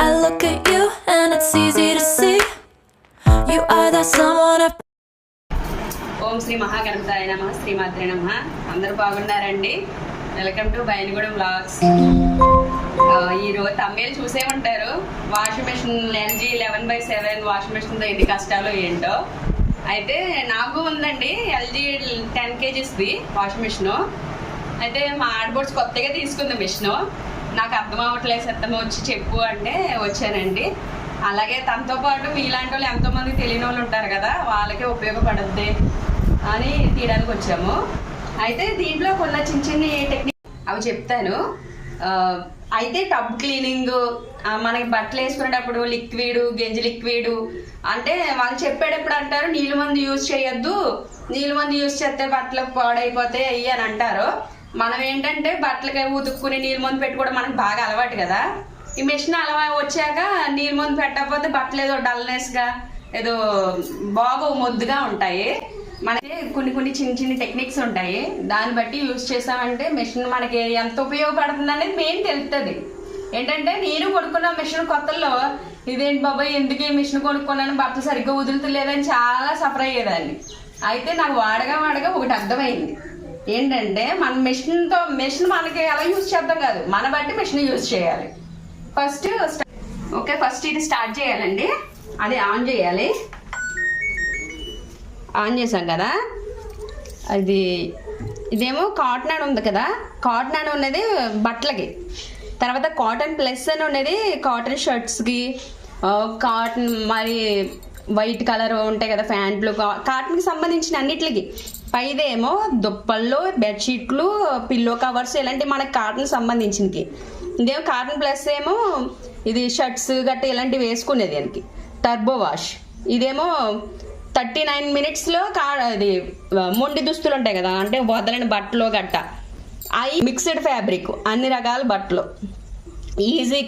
I look at you and it's easy to see you are that someone I've ఓం శ్రీ మహాగణపతాయ నమః శ్రీమాత్రే నమః. అందరూ బాగున్నారండి. Welcome to Bayalugudem vlogs. ఈరోజు తమ్మేలు చూసే ఉంటారు. వాషింగ్ మెషిన్ LG 11/7 వాషింగ్ మెషిన్తో ఎన్ని కష్టాలు ఏంటో. అయితే నాకు ఉందండి LG 10 kgsది వాషింగ్ మెషిన్. అయితే మా ఆడబోడ్స్ కొత్తగా తీసుకుంది మెషిన్. నాకు అర్థం అవ్వట్లేదు, సత్తమ వచ్చి చెప్పు అంటే వచ్చానండి. అలాగే తనతో పాటు మీలాంటి వాళ్ళు ఎంతోమంది తెలియని వాళ్ళు ఉంటారు కదా, వాళ్ళకే ఉపయోగపడుద్ది అని తీయడానికి వచ్చాము. అయితే దీంట్లో కొన్ని చిన్న చిన్న టెక్నిక్ అవి చెప్తాను. అయితే టబ్ క్లీనింగ్, మనకి బట్టలు వేసుకునేటప్పుడు లిక్విడ్, గెంజి లిక్విడ్ అంటే వాళ్ళు చెప్పేటప్పుడు అంటారు నీళ్ళు మందు యూజ్ చేయొద్దు, నీళ్ళు మందు యూజ్ చేస్తే బట్టలు పాడైపోతాయి అయ్యి అని అంటారు. మనం ఏంటంటే బట్టలకి ఉతుక్కుని నీళ్ళు మందు పెట్టుకోవడం మనకు బాగా అలవాటు కదా. ఈ మెషిన్ వచ్చాక నీళ్ళు మందు పెట్టకపోతే బట్టలు ఏదో డల్నెస్గా ఏదో బాగా మొద్దుగా ఉంటాయి. మనకి కొన్ని చిన్న చిన్న టెక్నిక్స్ ఉంటాయి, దాన్ని బట్టి యూజ్ చేసామంటే మెషిన్ మనకి ఎంత ఉపయోగపడుతుంది అనేది మెయిన్ తెలుస్తుంది. ఏంటంటే నేను కొనుక్కున్న మెషిన్ కొత్తల్లో ఇదేంటి బాబాయ్ ఎందుకు ఈ మెషిన్ కొనుక్కున్నాను, బట్టలు సరిగ్గా వదులుతులేదని చాలా సఫర్ అయ్యేదాన్ని. అయితే నాకు వాడగా ఒకటి అర్థమైంది. ఏంటంటే మన మెషిన్ మనకి ఎలా యూజ్ చేద్దాం కాదు, మన బట్టి మెషిన్ యూజ్ చేయాలి. ఫస్ట్ ఇది స్టార్ట్ చేయాలండి. అది ఆన్ చేయాలి. ఆన్ చేసాం కదా, ఇదేమో కాటన్ అని ఉంది కదా, కాటన్ అని ఉన్నది బట్టలకి. తర్వాత కాటన్ ప్లస్ అని ఉన్నది కాటన్ షర్ట్స్కి, కాటన్ మరి వైట్ కలర్ ఉంటాయి కదా ప్యాంట్లు, కాటన్కి సంబంధించిన అన్నిటికి. పైదేమో దుప్పళ్ళు, బెడ్షీట్లు, పిల్లో కవర్స్ ఇలాంటివి మనకి కాటన్ సంబంధించినవి. ఇదేమో కాటన్ ప్లస్ ఏమో ఇది షర్ట్స్ గట్ట ఇలాంటివి వేసుకునేది దానికి. టర్బో వాష్ ఇదేమో 39 minutesలో అది మొండి దుస్తులు ఉంటాయి కదా, అంటే వదలని బట్టలు గట్ట అవి మిక్స్డ్ ఫ్యాబ్రిక్ అన్ని రకాల బట్టలు. ఈజీ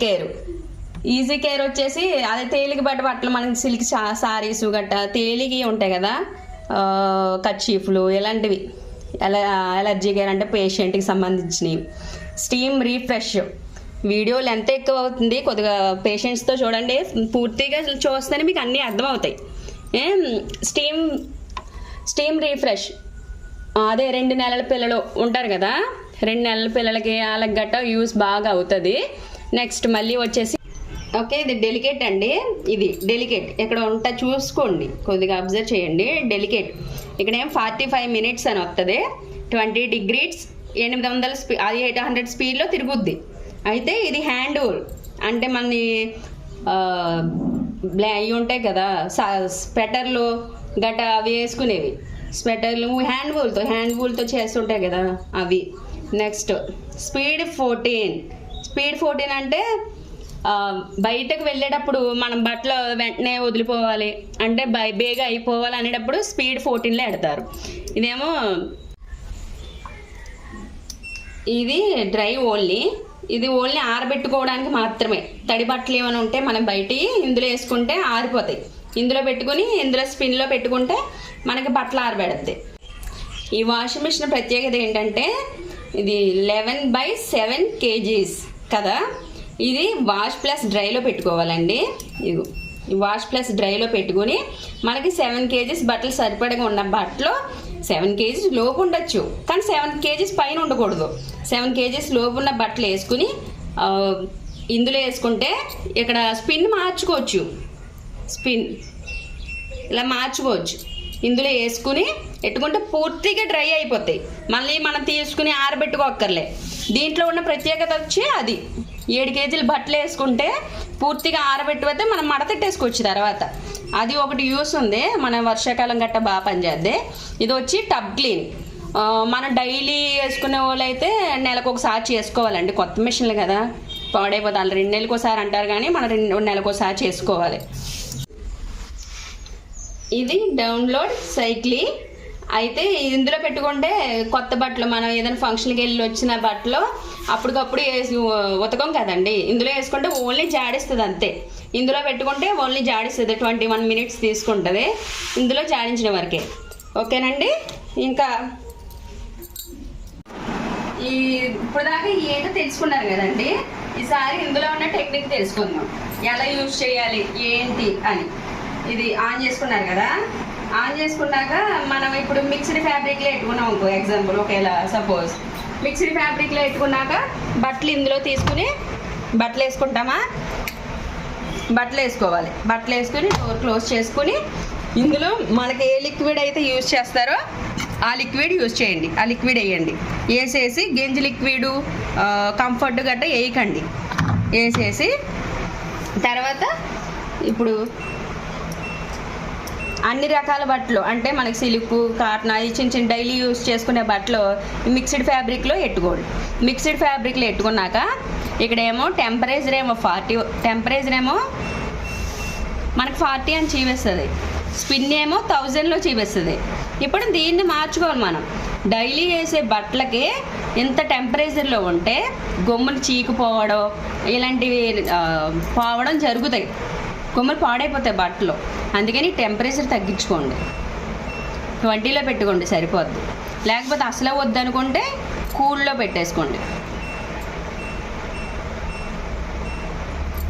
కేర్ వచ్చేసి అదే తేలిక బట్టలు మనకి సిల్క్ సారీస్ గట్ట తేలిగి ఉంటాయి కదా, కర్చీఫ్లు ఇలాంటివి. ఎలర్జీ కేర్ అంటే పేషెంట్కి సంబంధించినవి. స్టీమ్ రీఫ్రెష్ వీడియోలు ఎంత ఎక్కువ అవుతుంది, కొద్దిగా పేషెంట్స్తో చూడండి, పూర్తిగా చూస్తేనే మీకు అన్నీ అర్థమవుతాయి. స్టీమ్ రీఫ్రెష్ అదే 2 నెలల పిల్లలు ఉంటారు కదా, 2 నెలల పిల్లలకి వాళ్ళకి గట్ట యూస్ బాగా అవుతుంది. నెక్స్ట్ మళ్ళీ వచ్చేసి ఇది డెలికేట్ అండి. ఇది డెలికేట్ ఇక్కడ ఉంటా చూసుకోండి, కొద్దిగా అబ్జర్వ్ చేయండి. డెలికేట్ ఇక్కడ ఏం 45 minutes అని వస్తుంది. 20 degrees 800 స్పీడ్లో తిరుగుద్ది. అయితే ఇది హ్యాండ్ హోల్ అంటే మన ఇవి ఉంటాయి కదా స్వెటర్లు గట్ట అవి వేసుకునేవి. స్వెటర్లు హ్యాండ్ హోల్తో చేస్తుంటాయి కదా అవి. నెక్స్ట్ స్పీడ్ 14 అంటే బయటకు వెళ్ళేటప్పుడు మనం బట్టలు వెంటనే వదిలిపోవాలి అంటే బేగా అయిపోవాలి అనేటప్పుడు స్పీడ్ 14లో పెడతారు. ఇదేమో ఇది డ్రై ఓన్లీ, ఇది ఓన్లీ ఆరబెట్టుకోవడానికి మాత్రమే. తడి బట్టలు ఏమైనా ఉంటే మనం బయట ఇందులో వేసుకుంటే ఆరిపోతాయి. ఇందులో పెట్టుకుని ఇందులో స్పిన్లో పెట్టుకుంటే మనకి బట్టలు ఆరబెడతాయి. ఈ వాషింగ్ మిషన్ ప్రత్యేకత ఏంటంటే ఇది 11/7 kgs కదా. ఇది వాష్ ప్లస్ డ్రైలో పెట్టుకోవాలండి. ఇది వాష్ ప్లస్ డ్రైలో పెట్టుకుని మనకి 7 kgs బట్టలు సరిపడగా ఉన్న బట్టలు 7 kgs లోపు ఉండొచ్చు, కానీ 7 kgs పైన ఉండకూడదు. 7 kgs లోపు ఉన్న బట్టలు వేసుకుని ఇందులో వేసుకుంటే ఇక్కడ స్పిన్ మార్చుకోవచ్చు. స్పిన్ ఇలా మార్చుకోవచ్చు. ఇందులో వేసుకుని ఎట్టుకుంటే పూర్తిగా డ్రై అయిపోతాయి. మళ్ళీ మనం తీసుకుని ఆరబెట్టుకోక్కర్లే. దీంట్లో ఉన్న ప్రత్యేకత వచ్చి అది 7 kgs బట్టలు వేసుకుంటే పూర్తిగా ఆరబెట్టిపోతే మనం మడతెట్టేసుకోవచ్చు తర్వాత. అది ఒకటి యూస్ ఉంది, మన వర్షాకాలం గట్ట బాగా పనిచేద్ది. ఇది వచ్చి టబ్ క్లీన్. మనం డైలీ వేసుకునే వాళ్ళు అయితే నెలకు ఒకసారి చేసుకోవాలండి. కొత్త మిషన్లు కదా పాడైపోతాయి. 2 నెలలకు ఒకసారి అంటారు కానీ మనం 2 నెలలకు ఒకసారి చేసుకోవాలి. ఇది డౌన్లోడ్ సైక్లీ. అయితే ఇందులో పెట్టుకుంటే కొత్త బట్టలు మనం ఏదైనా ఫంక్షన్కి వెళ్ళి వచ్చిన బట్టలు అప్పటికప్పుడు ఉతకం కదండి, ఇందులో వేసుకుంటే ఓన్లీ జాడిస్తుంది అంతే. ఇందులో పెట్టుకుంటే ఓన్లీ జాడిస్తుంది. 21 minutes తీసుకుంటుంది ఇందులో జాడించిన వరకే. ఓకేనండి. ఇంకా ఇప్పుడు దాకా ఏంటో తెలుసుకున్నారు కదండి. ఈసారి ఇందులో ఉన్న టెక్నిక్ తెలుసుకుందాం, ఎలా యూజ్ చేయాలి ఏంటి అని. ఇది ఆన్ చేసుకున్నారు కదా, ఆన్ చేసుకున్నాక మనం ఇప్పుడు మిక్స్డ్ ఫ్యాబ్రిక్లో పెట్టుకున్నాం ఇంకో ఎగ్జాంపుల్, ఒకేలా సపోజ్ మిక్స్డ్ ఫ్యాబ్రిక్లో పెట్టుకున్నాక బట్టలు ఇందులో తీసుకుని బట్టలు వేసుకుంటామా, బట్టలు వేసుకోవాలి. బట్టలు వేసుకుని డోర్ క్లోజ్ చేసుకుని ఇందులో మనకి ఏ లిక్విడ్ అయితే యూజ్ చేస్తారో ఆ లిక్విడ్ యూజ్ చేయండి, ఆ లిక్విడ్ వేయండి. వేసేసి గెంజి లిక్విడ్ కంఫర్ట్ గట్రా వేయకండి. వేసేసి తర్వాత ఇప్పుడు అన్ని రకాల బట్టలు అంటే మనకి సిల్క్, కాటన్, ఈ చిన్న చిన్న డైలీ యూజ్ చేసుకునే బట్టలు మిక్స్డ్ ఫ్యాబ్రిక్లో పెట్టుకోండి. మిక్స్డ్ ఫ్యాబ్రిక్లో పెట్టుకున్నాక ఇక్కడేమో టెంపరేచర్ ఏమో 40, టెంపరేచర్ ఏమో మనకు 40 అని చూపిస్తుంది, స్పిన్ ఏమో 1000లో చూపిస్తుంది. ఇప్పుడు దీన్ని మార్చుకోవాలి మనం. డైలీ వేసే బట్టలకి ఎంత టెంపరేచర్లో ఉంటే గమ్ములు చీకిపోవడం ఇలాంటివి పోవడం జరుగుతాయి, కొమ్మలు పాడైపోతాయి బట్టలు. అందుకని టెంపరేచర్ తగ్గించుకోండి, 20లో పెట్టుకోండి సరిపోద్ది. లేకపోతే అసలు వద్దనుకుంటే కూల్లో పెట్టేసుకోండి,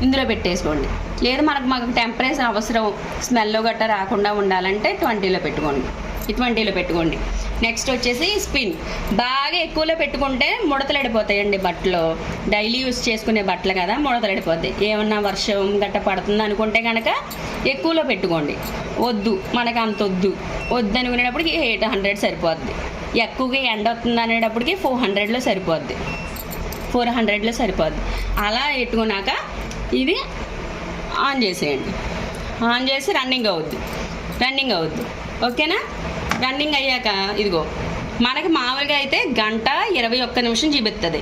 ఇందులో పెట్టేసుకోండి. లేదు మాకు టెంపరేచర్ అవసరం, స్మెల్ గట్రా రాకుండా ఉండాలంటే 20లో పెట్టుకోండి, 20లో పెట్టుకోండి. నెక్స్ట్ వచ్చేసి స్పిన్. బాగా ఎక్కువలో పెట్టుకుంటే ముడతలు పడిపోతాయండి బట్టలు. డైలీ యూస్ చేసుకునే బట్టలు కదా, ముడతలు పడిపోతాయి. ఏమన్నా వర్షం గట్ట పడుతుంది అనుకుంటే కనుక ఎక్కువలో పెట్టుకోండి. వద్దు మనకు అంత వద్దు అనుకునేటప్పటికి 800 సరిపోద్ది. ఎక్కువగా ఎండ వస్తుంది అనేటప్పటికి 400లో సరిపోద్ది, 400లో సరిపోద్ది. అలా పెట్టుకున్నాక ఇది ఆన్ చేసేయండి. ఆన్ చేసి రన్నింగ్ అవుద్ది. ఓకేనా? రన్నింగ్ అయ్యాక ఇదిగో మనకి మామూలుగా అయితే 1:21 చూపిస్తుంది.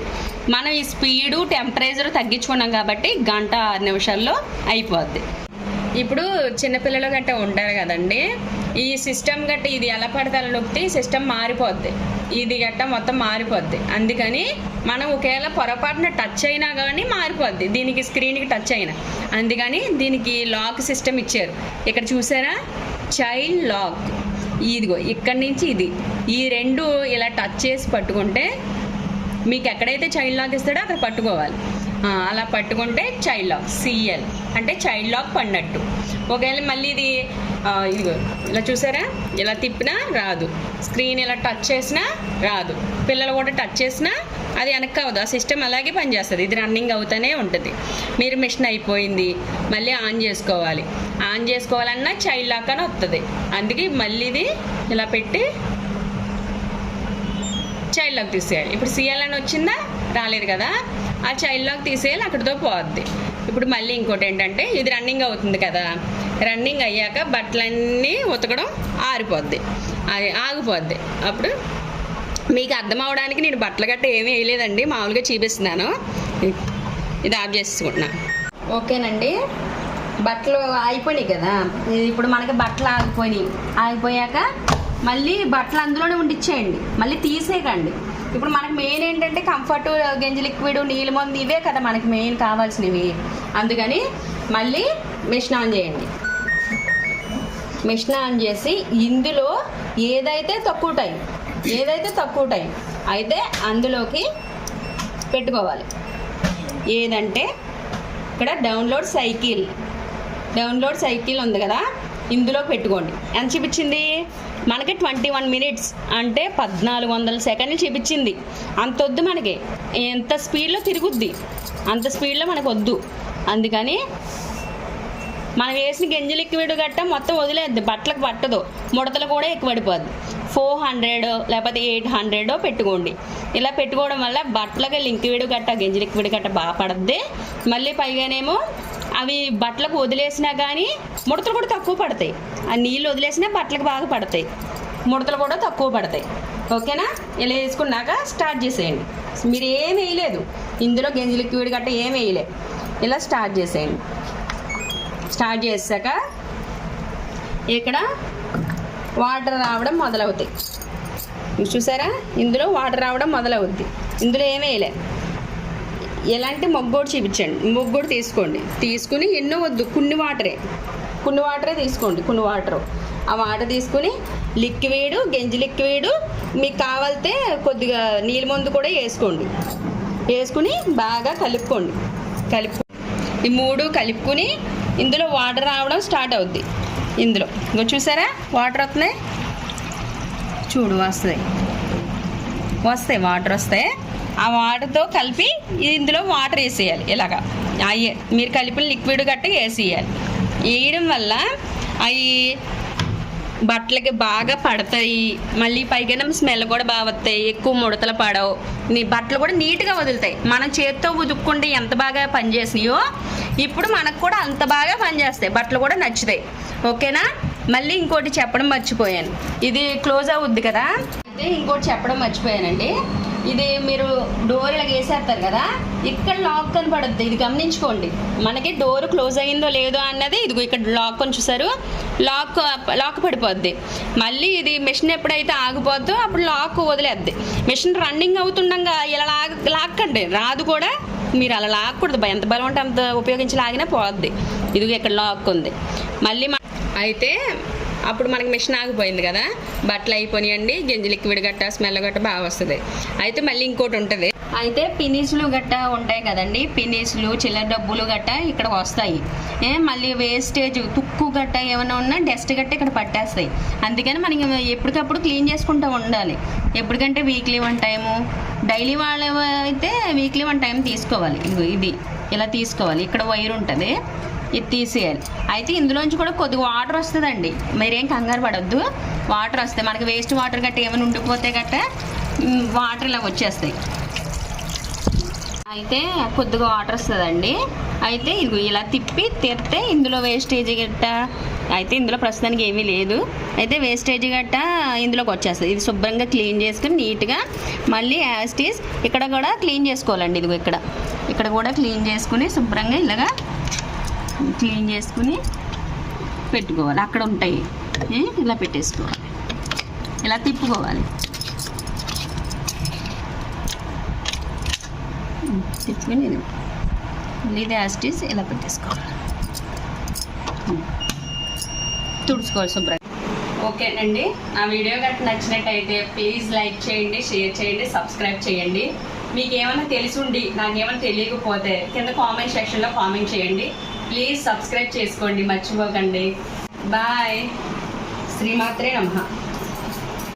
మనం ఈ స్పీడు టెంపరేచర్ తగ్గించుకున్నాం కాబట్టి 1:06 నిమిషాల్లో అయిపోద్ది. ఇప్పుడు చిన్నపిల్లలు గట్ట ఉంటారు కదండి, ఈ సిస్టమ్ గట్ట ఇది ఎలా పడితే అలా నొక్కితే ఈ సిస్టమ్ మారిపోద్ది, ఇది గట్ట మొత్తం మారిపోద్ది. అందుకని మనం ఒకవేళ పొరపాటున టచ్ అయినా కానీ మారిపోద్ది, దీనికి స్క్రీన్కి టచ్ అయినా. అందుకని దీనికి లాక్ సిస్టమ్ ఇచ్చారు. ఇక్కడ చూసారా, చైల్డ్ లాక్. ఇదిగో ఇక్కడి నుంచి ఈ రెండు ఇలా టచ్ చేసి పట్టుకుంటే మీకు ఎక్కడైతే చైల్డ్ లాక్ ఇస్తాడో అక్కడ పట్టుకోవాలి. అలా పట్టుకుంటే చైల్డ్ లాక్, CL అంటే చైల్డ్ లాక్ పడినట్టు. ఒకవేళ మళ్ళీ ఇదిగో ఇలా చూసారా, ఇలా తిప్పినా రాదు, స్క్రీన్ ఇలా టచ్ చేసినా రాదు, పిల్లలు కూడా టచ్ చేసినా అది వెనక్కి అవ్వదు. ఆ సిస్టమ్ అలాగే పనిచేస్తుంది, ఇది రన్నింగ్ అవుతూనే ఉంటుంది. మీరు మిషన్ అయిపోయింది మళ్ళీ ఆన్ చేసుకోవాలన్నా చైల్డ్ లాక్ అని వస్తుంది. అందుకే మళ్ళీ ఇది ఇలా పెట్టి చైల్డ్ లాక్ తీసేయాలి. ఇప్పుడు CL అని వచ్చిందా, రాలేదు కదా, ఆ చైల్డ్ లాక్ తీసేయాలి, అక్కడితో పోద్ది. ఇప్పుడు మళ్ళీ ఇంకోటి ఏంటంటే ఇది రన్నింగ్ అవుతుంది కదా, రన్నింగ్ అయ్యాక బట్టలన్నీ ఉతకడం ఆగిపోద్ది. అప్పుడు మీకు అర్థం అవడానికి నేను బట్టలు గట్ట ఏమీ వేయలేదండి, మామూలుగా చూపిస్తున్నాను. ఇది ఆఫ్ చేసుకుంటున్నా. ఓకేనండి, బట్టలు ఆగిపోయినాయి కదా, ఇప్పుడు మనకి బట్టలు ఆగిపోయాక మళ్ళీ బట్టలు అందులోనే ఉండిచ్చేయండి, మళ్ళీ తీసేయకండి. ఇప్పుడు మనకు మెయిన్ ఏంటంటే కంఫర్ట్, గంజి లిక్విడ్, నీళ్ళ మందు, ఇవే కదా మనకి మెయిన్ కావాల్సినవి. అందుకని మళ్ళీ మిషన్ ఆన్ చేయండి. మిషన్ ఆన్ చేసి ఇందులో ఏదైతే తక్కువ టైం అయితే అందులోకి పెట్టుకోవాలి. ఏదంటే ఇక్కడ డౌన్లోడ్ సైకిల్ ఉంది కదా, ఇందులోకి పెట్టుకోండి. ఎంత చూపించింది మనకి? 21 minutes అంటే 1400 సెకండ్లు చూపించింది. అంత వద్దు మనకి, ఎంత స్పీడ్లో తిరుగుద్ది అంత స్పీడ్లో మనకు వద్దు. అందుకని మనం వేసిన గంజి లిక్విడ్ గట్ట మొత్తం వదిలేద్ది, బట్టలకు పట్టదు, ముడతలు కూడా ఎక్కువ పడిపోద్ది. 400 లేకపోతే 800 పెట్టుకోండి. ఇలా పెట్టుకోవడం వల్ల బట్టలకి లిక్విడ్ గట్ట, గంజి లిక్విడ్ గట్ట బాగా పడద్ది. మళ్ళీ పైగానేమో అవి బట్టలకు వదిలేసినా కానీ ముడతలు కూడా తక్కువ పడతాయి. ఆ నీళ్ళు వదిలేసినా బట్టలకు బాగా పడతాయి, ముడతలు కూడా తక్కువ పడతాయి. ఓకేనా? ఇలా వేసుకున్నాక స్టార్ట్ చేసేయండి. మీరు ఏం వేయలేదు ఇందులో, గంజి లిక్విడ్ గట్ట ఏం వేయలేదు. ఇలా స్టార్ట్ చేసేయండి. స్టార్ట్ చేశాక ఇక్కడ వాటర్ రావడం మొదలవుతాయి. చూసారా, ఇందులో వాటర్ రావడం మొదలవుద్ది. ఇందులో ఏమీ వేయలే. ఎలాంటి మొగ్గోడు చూపించండి, మొగ్గోడు తీసుకుని ఎన్నో వద్దు, కొన్ని వాటరే తీసుకోండి. ఆ వాటర్ తీసుకుని లిక్విడ్, గంజి లిక్విడ్ మీకు కావాలితే కొద్దిగా నీళ్ళ మందు కూడా వేసుకుని బాగా కలుపుకోండి. ఈ 3 కలుపుకుని ఇందులో వాటర్ రావడం స్టార్ట్ అవుద్ది. ఇందులో ఇంకో చూసారా వాటర్ వస్తున్నాయి, చూడు వస్తాయి వాటర్ వస్తాయి. ఆ వాటర్తో కలిపి ఇందులో వాటర్ వేసేయాలి. ఇలాగా అయ్యే మీరు కలిపిన లిక్విడ్ గట్ట వేసేయాలి. వేయడం వల్ల అవి బట్టలకి బాగా పడతాయి. మళ్ళీ పైగా స్మెల్ కూడా బాగా వస్తాయి. ఎక్కువ ముడతలు పడవు. నీ బట్టలు కూడా నీట్గా వదులుతాయి. మనం చేత్తో ఉదుక్కుంటే ఎంత బాగా పనిచేసినాయో ఇప్పుడు మనకు కూడా అంత బాగా పనిచేస్తాయి. బట్టలు కూడా నచ్చుతాయి. ఓకేనా? మళ్ళీ ఇంకోటి చెప్పడం మర్చిపోయాను. ఇది క్లోజ్ అవుద్ది కదా, అయితే ఇంకోటి చెప్పడం మర్చిపోయానండి. ఇది మీరు డోర్ ఇలా వేసేస్తారు కదా, ఇక్కడ లాక్ కనపడుద్ది. ఇది గమనించుకోండి. మనకి డోర్ క్లోజ్ అయ్యిందో లేదో అన్నది ఇదిగో ఇక్కడ లాక్ కొని చూసారు, లాక్ పడిపోద్ది. మళ్ళీ ఇది మిషన్ ఎప్పుడైతే ఆగిపోద్దో అప్పుడు లాక్ వదిలేద్ది. మిషన్ రన్నింగ్ అవుతుండగా ఇలా లాక్కండి రాదు కూడా. మీరు అలా లాక్కూడదు. ఎంత బలం ఉంటే అంత ఉపయోగించి లాగినా పోద్ది. ఇదిగో ఇక్కడ లాక్ ఉంది. మళ్ళీ అయితే అప్పుడు మనకి మిషన్ ఆగిపోయింది కదా, బట్టలు అయిపోయినాయండి, గంజి లిక్విడ్ గట్ట స్మెల్ గట్ట బాగా వస్తుంది. అయితే మళ్ళీ ఇంకోటి ఉంటుంది. అయితే పినీసులు గట్ట ఉంటాయి కదండి, పినీసులు చిల్లర డబ్బులు గట్ట ఇక్కడ వస్తాయి. మళ్ళీ వేస్టేజ్ తుక్కు గట్ట ఏమైనా ఉన్నా డస్ట్ గట్ట ఇక్కడ పట్టేస్తాయి. అందుకని మనకి ఎప్పటికప్పుడు క్లీన్ చేసుకుంటూ ఉండాలి. ఎప్పటికంటే వీక్లీ 1 టైము, డైలీ వాళ్ళ అయితే వీక్లీ 1 టైం తీసుకోవాలి. ఇది ఇలా తీసుకోవాలి. ఇక్కడ వైర్ ఉంటుంది, ఇది తీసేయాలి. అయితే ఇందులోంచి కూడా కొద్దిగా వాటర్ వస్తుందండి. మీరేం కంగారు పడొద్దు. వాటర్ వస్తాయి. మనకి వేస్ట్ వాటర్ గట్ట ఏమైనా ఉండిపోతే గట్ట వాటర్ ఇలా వచ్చేస్తాయి. అయితే కొద్దిగా వాటర్ వస్తుందండి. అయితే ఇది ఇలా తిప్పి తెరితే ఇందులో వేస్టేజ్ గట్ట అయితే ఇందులో ప్రస్తుతానికి ఏమీ లేదు. అయితే వేస్టేజ్ గట్ట ఇందులోకి వచ్చేస్తుంది. ఇది శుభ్రంగా క్లీన్ చేసుకుని నీట్గా మళ్ళీ యాస్టీస్ ఇక్కడ కూడా క్లీన్ చేసుకోవాలండి. ఇదిగో ఇక్కడ కూడా క్లీన్ చేసుకుని శుభ్రంగా ఇలాగా క్లీన్ చేసుకుని పెట్టుకోవాలి. అక్కడ ఉంటాయి, ఇలా పెట్టేసుకోవాలి. ఇలా తిప్పుకోవాలి. తిప్పుకొని ఇది యాస్టీస్ ఇలా పెట్టేసుకోవాలి. తుడుచుకోవాలి శుభ్రంగా. ఓకేనండి, నా వీడియో గట్రా నచ్చినట్టయితే ప్లీజ్ లైక్ చేయండి, షేర్ చేయండి, సబ్స్క్రైబ్ చేయండి. మీకు ఏమైనా తెలిసుండి నాకేమైనా తెలియకపోతే కింద కామెంట్ సెక్షన్లో కామెంట్ చేయండి. ప్లీజ్ సబ్స్క్రైబ్ చేసుకోండి, మర్చిపోకండి. బాయ్. శ్రీమాత్రే నమః.